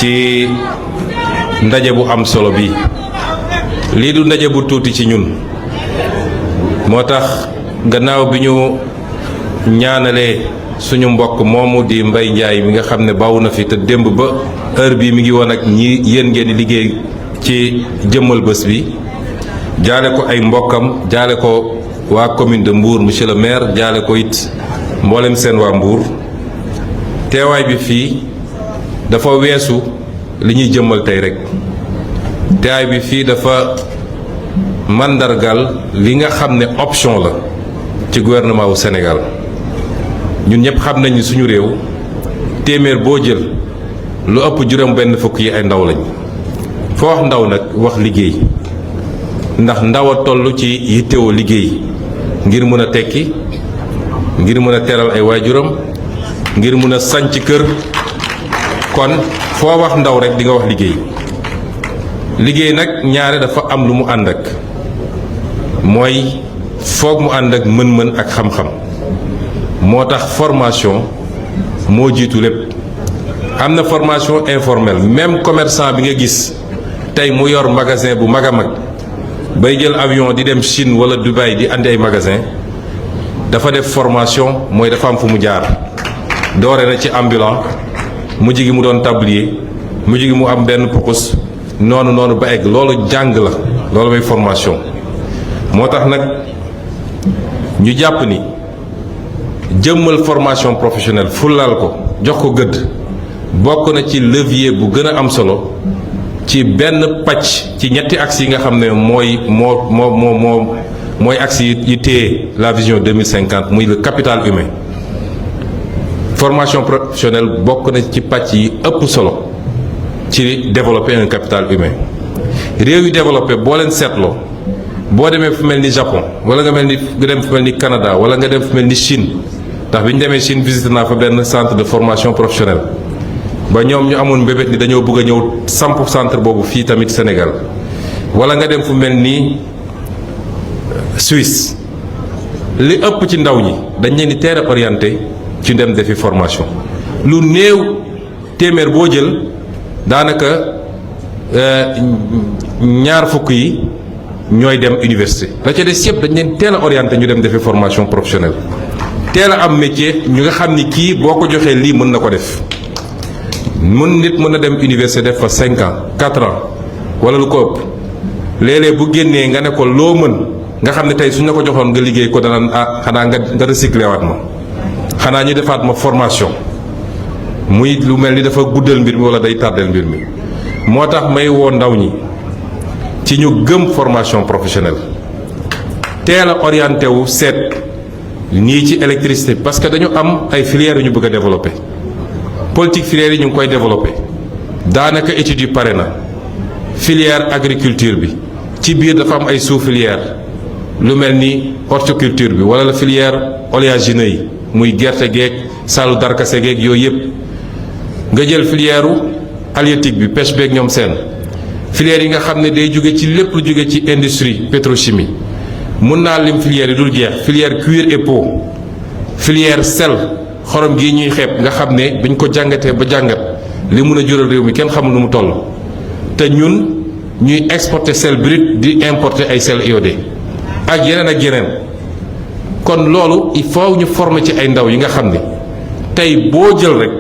ci ndaje bu am solo bi lii du ndaje bu tuuti ci ñun moo tax gannaaw bi ñu ñaanalee suñu mbokk moomu di Mbaye Ndiaye mi nga xam ne bawu na fi te démb ba heure bii mi ngi woon ak ñi yéen ngeen di liggéey ci jëmmal bés bi jaale ko ay mbokkam jaale ko waa commune de Mbour monsieur le maire jaale ko it mboolem seen waa Mbour teewaay bi fii dafa weesu li ñuy jëmmal tey rek teewaay bi fii dafa mandargal li nga xam ne option la ci gouvernement wu Sénégal ñun ñëpp xam nañ ni suñu réew téeméer boo jël lu ëpp juróom benn fukk yi ay ndaw lañ foo wax ndaw nag wax liggéey ndax ndaw a toll ci yittewoo liggéey ngir mën a tekki ngir mën a teral ay waajuram ngir mën a sanc kër kon foo wax ndaw rek di nga wax liggéey liggéey nag ñaare dafa am lu mu ànd ak mooy foog mu ànd ak mën-mën ak xam-xam moo tax formation moo jiitu lépp am na formation informelle même commerçant bi nga gis tey mu yor magasin bu mag a mag bay jël avion di dem Chine wala Dubaï di andi ay magasin dafa def formation mooy dafa am fu mu jaar doore na ci ambulant mujj gi mu doon tablier mujj gi mu am benn pukus noonu ba egg loolu jàng la loolu mooy formation moo tax nag ñu jàpp ni jëmmal formation professionnelle fullaal ko jox ko gëdd bokk na ci levier bu gën a am solo ci benn pàcc ci ñetti axes yi nga xam ne mooy axes yi téye la vision 2050 muy le capital humain formation professionnelle bokk na ci pàcc yi ëpp solo ci développer un capital humain réew yu développé boo leen seetloo boo demee fu mel ni Japon wala nga dem fu mel ni Canada wala nga dem fu mel ni Chine ndax bi ñu demee Chine visité naa fa benn centre de formation professionnelle ba ñoom ñu amoon mbébét ni dañoo bëgg a ñëw samp centre boobu fii tamit Sénégal wala nga dem fu mel ni Suisse li ëpp ci ndaw ñi dañ leen di teel a orienté ci dem defi formation lu néew téeméer boo jël daanaka ñaar fukk yi ñooy dem université la ca des yëpp dañ leen teel a orienté ñu dem defi formation professionnelle teel a am métier ñu nga xam ni kii boo ko joxee lii mën na ko def nit mën na dem université def fa 5 ans 4 ans wala lu ko ëpp léeg-léeg bu génnee nga ne ko loo mën nga xam ne tey suñ la ko joxoon nga liggéey ko dana xanaa nga recyclé waat ma xanaa ñu defaat ma formation muy lu mel ni dafa guddal mbir mi wala day tàddeel mbir mi moo tax may woo ndaw ñi ci ñu gëm formation professionnelle teel a orienté wu seet nii ci électricité parce que dañu am ay filières yu ñu bëgg a développer politique filière yi ñu ngi koy développer daanaka études yi pare na filière agriculture bi ci biir dafa am ay sous filière lu mel ni horticulture bi wala la filière oléagineux yi muy gerte geeg saalu darkase geeg yooyu yëpp nga jël filière halieutique bi pêche beeg ñoom seen filière yi nga xam ne day jóge ci lépp lu jóge ci industrie pétrochimie mun naa lim filière yi dul jeex filière cuir et peau filière sel xorom gii ñuy xeeb nga xam ne buñ ko jàngatee ba jàngat li mun a jural réew mi kenn xamul nu mu toll te ñun ñuy exporter sel brut di importer ay sel iodé ak yeneen kon loolu il faut ñu former ci ay ndaw yi nga xam ne tey boo jël rek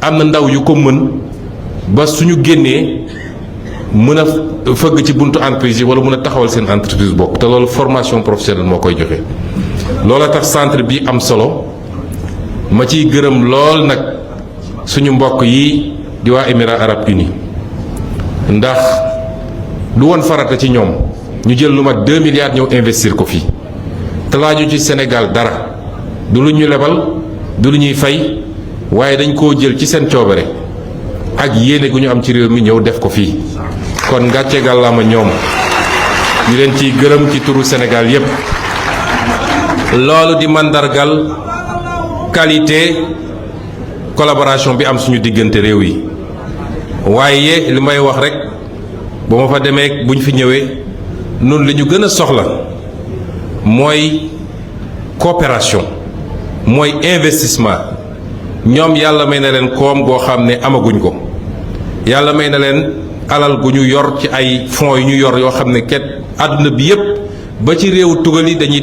am na ndaw yu ko mën ba suñu génnee mën a fëgg ci buntu entreprise yi wala mën a taxawal seen entreprise bopp te loolu formation professionnelle moo koy joxe. loola tax centre bi am solo ma ciy gërëm lool nag suñu mbokk yi di waa Émirats Arabes Unis ndax lu woon farata ci ñoom ñu jël lu mat 2 milliards ñëw investir ko fii te laaju ci Sénégal dara du lu ñu lebal du lu ñuy fay waaye dañ koo jël ci seen coobare ak yéene gu ñu am ci réew mi ñëw def ko fii kon ngàcce gàllaama ñoom ñu leen ciy gërëm ci turu Sénégal yépp loolu di mandargal qualité collaboration bi am suñu diggante réew yi waaye li may wax rek ba ma fa demee bu ñu fi ñëwee nun li ñu gën a soxla mooy coopération mooy investissement ñoom yàlla may na leen koom goo xam ne amaguñ ko yàlla may na leen alal gu ñu yor ci ay fonds yu ñu yor yoo xam ne ket àdduna bi yépp ba ci réewu tugal yi dañuy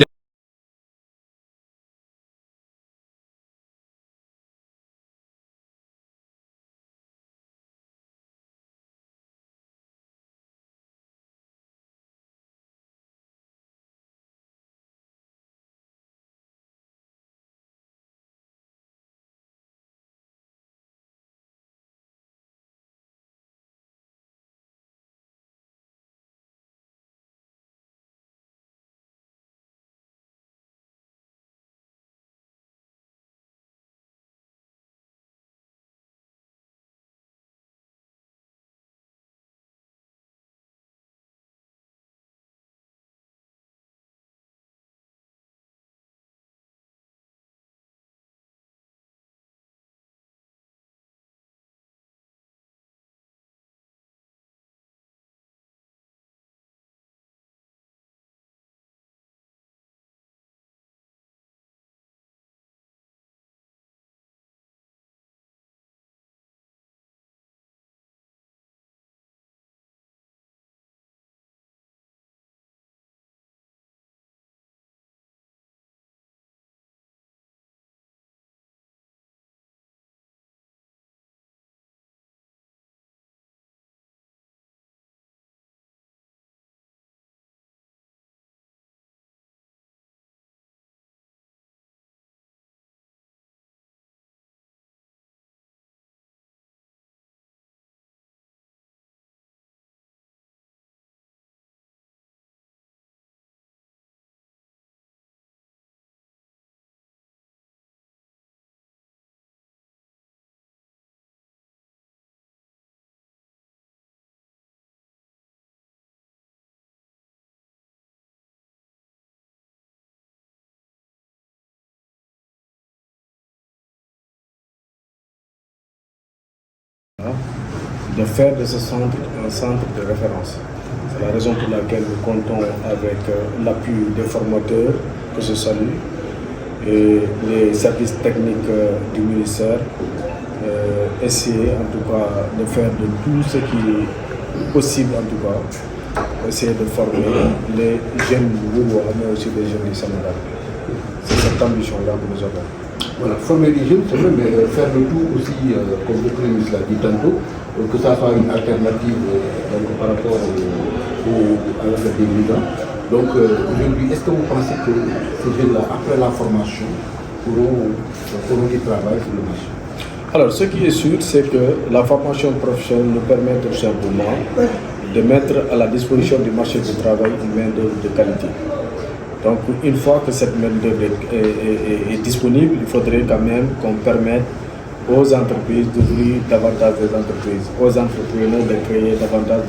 de faire de ce centre un centre de référence. C'est la raison pour laquelle nous comptons avec l'appui des formateurs que je salue et les services techniques du ministère. Essayer en tout cas de faire de tout ce qui est possible en tout cas, essayer de former les jeunes du Bourgois, mais aussi les jeunes du Sénégal. C'est cette ambition-là que nous avons. Voilà, former les jeunes, c'est vrai, mais faire le tout aussi, comme le Premier ministre l'a dit tantôt, que ça soit une alternative donc, par rapport à la fête des migrants. Donc aujourd'hui, est-ce que vous pensez que ces jeunes-là, après la formation, pourront y travailler sur le marché? Alors, ce qui est sûr, c'est que la formation professionnelle nous permet tout simplement de mettre à la disposition du marché du travail une main-d'œuvre de qualité. Donc, une fois que cette main-d'œuvre est disponible, il faudrait quand même qu'on permette aux entreprises d'ouvrir davantage des entreprises, aux entrepreneurs de créer davantage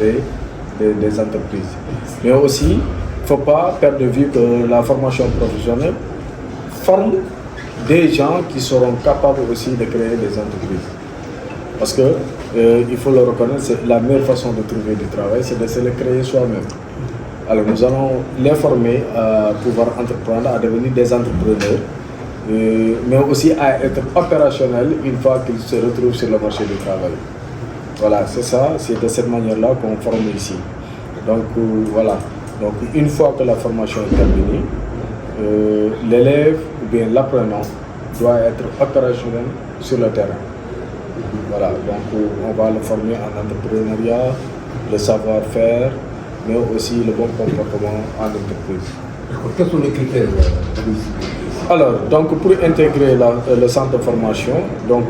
des entreprises. Mais aussi, il ne faut pas perdre de vue que la formation professionnelle forme des gens qui seront capables aussi de créer des entreprises. Parce que, il faut le reconnaître, c'est la meilleure façon de trouver du travail, c'est de se le créer soi-même. Alors nous allons les former à pouvoir entreprendre, à devenir des entrepreneurs, mais aussi à être opérationnels une fois qu'ils se retrouvent sur le marché du travail. Voilà, c'est ça, c'est de cette manière-là qu'on forme ici. Donc voilà, donc une fois que la formation est terminée, l'élève ou bien l'apprenant doit être opérationnel sur le terrain. Voilà, donc on va le former en entrepreneuriat, le savoir-faire, mais aussi le bon comportement en entreprise. Quels sont les critères Alors, donc pour intégrer le centre de formation, donc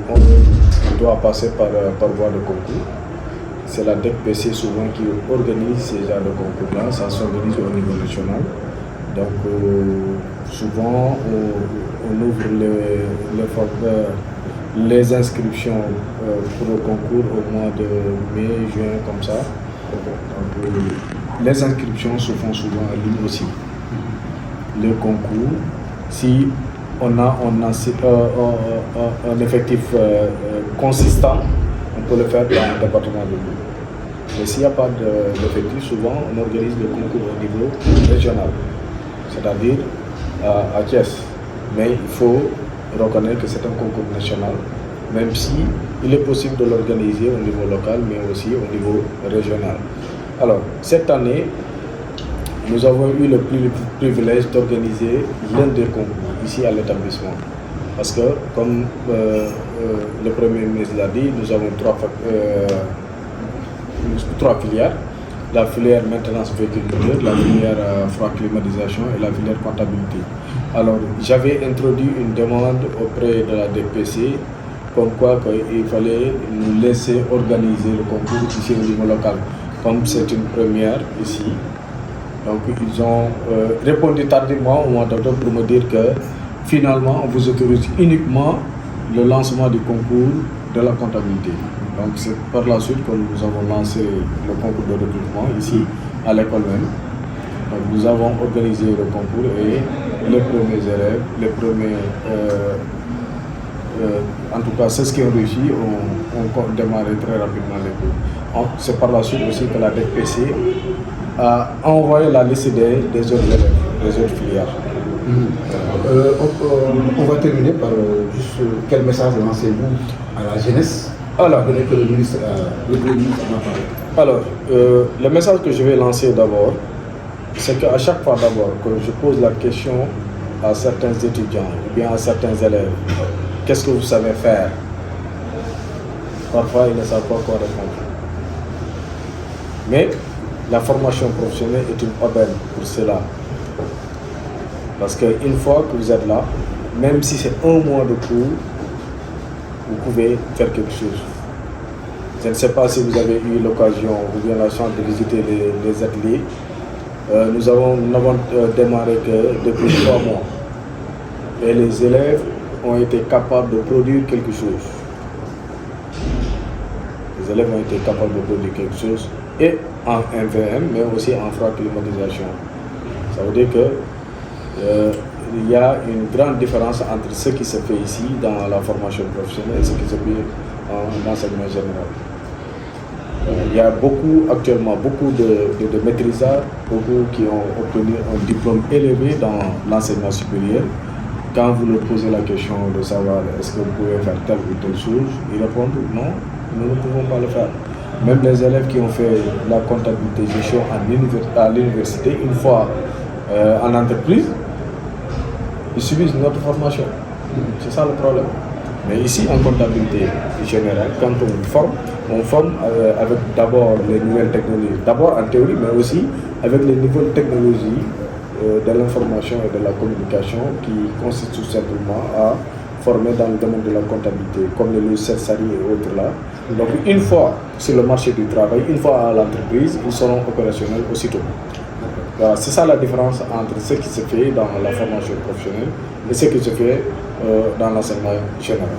on doit passer par voie de concours. C'est la DECPC souvent qui organise ces genres de concours-là, ça s'organise au niveau national. Donc souvent on ouvre les inscriptions pour le concours au mois de mai, juin, comme ça. Donc, les inscriptions se font souvent en ligne aussi. Le concours, si on a un effectif consistant, on peut le faire dans le département de Louga. Mais s'il n'y a pas d'effectif, souvent on organise le concours au niveau régional, c'est-à-dire à Thiès. Mais il faut reconnaître que c'est un concours national, même si il est possible de l'organiser au niveau local, mais aussi au niveau régional. Alors, cette année, nous avons eu le privilège d'organiser l'un des concours ici à l'établissement. Parce que, comme le Premier ministre l'a dit, nous avons trois filières. La filière maintenance véhicule, la filière froid climatisation et la filière comptabilité. Alors, j'avais introduit une demande auprès de la DPC comme quoi il fallait nous laisser organiser le concours ici au niveau local. Comme c'est une première ici, donc ils ont répondu tardivement au mois d'octobre pour me dire que finalement on vous autorise uniquement le lancement du concours de la comptabilité. Donc c'est par la suite que nous avons lancé le concours de recrutement ici à l'école même. Donc nous avons organisé le concours et les premiers élèves, les premiers, en tout cas ceux qui ont réussi, ont démarré très rapidement les cours. C'est par la suite aussi que la DPC a envoyé la liste des autres élèves, des autres filières. On va terminer par juste quel message lancez-vous à la jeunesse? Alors, que le ministre a parlé. Alors, le message que je vais lancer d'abord, c'est qu'à chaque fois d'abord que je pose la question à certains étudiants ou bien à certains élèves, qu'est-ce que vous savez faire? Parfois, ils ne savent pas quoi répondre. Mais la formation professionnelle est une aubaine pour cela. Parce qu'une fois que vous êtes là, même si c'est un mois de cours, vous pouvez faire quelque chose. Je ne sais pas si vous avez eu l'occasion ou bien la chance de visiter les ateliers. Nous n'avons démarré que depuis 3 mois. Et les élèves ont été capables de produire quelque chose. Les élèves ont été capables de produire quelque chose, et en MVM, mais aussi en froid climatisation. Ça veut dire que il y a une grande différence entre ce qui se fait ici dans la formation professionnelle et ce qui se fait en enseignement général. Il y a actuellement beaucoup de maîtrisards, beaucoup qui ont obtenu un diplôme élevé dans l'enseignement supérieur. Quand vous leur posez la question de savoir est-ce que vous pouvez faire telle ou telle chose, ils répondent non, nous ne pouvons pas le faire. Même les élèves qui ont fait la comptabilité gestion à l'université, une fois en entreprise, ils subissent notre formation. C'est ça le problème. Mais ici, en comptabilité générale, quand on forme avec d'abord les nouvelles technologies, d'abord en théorie, mais aussi avec les nouvelles technologies de l'information et de la communication qui consistent tout simplement à former dans le domaine de la comptabilité, comme les logiciels SARI et autres là. Donc une fois sur le marché du travail, une fois à l'entreprise, ils seront opérationnels aussitôt. Voilà, c'est ça la différence entre ce qui se fait dans la formation professionnelle et ce qui se fait dans l'enseignement général.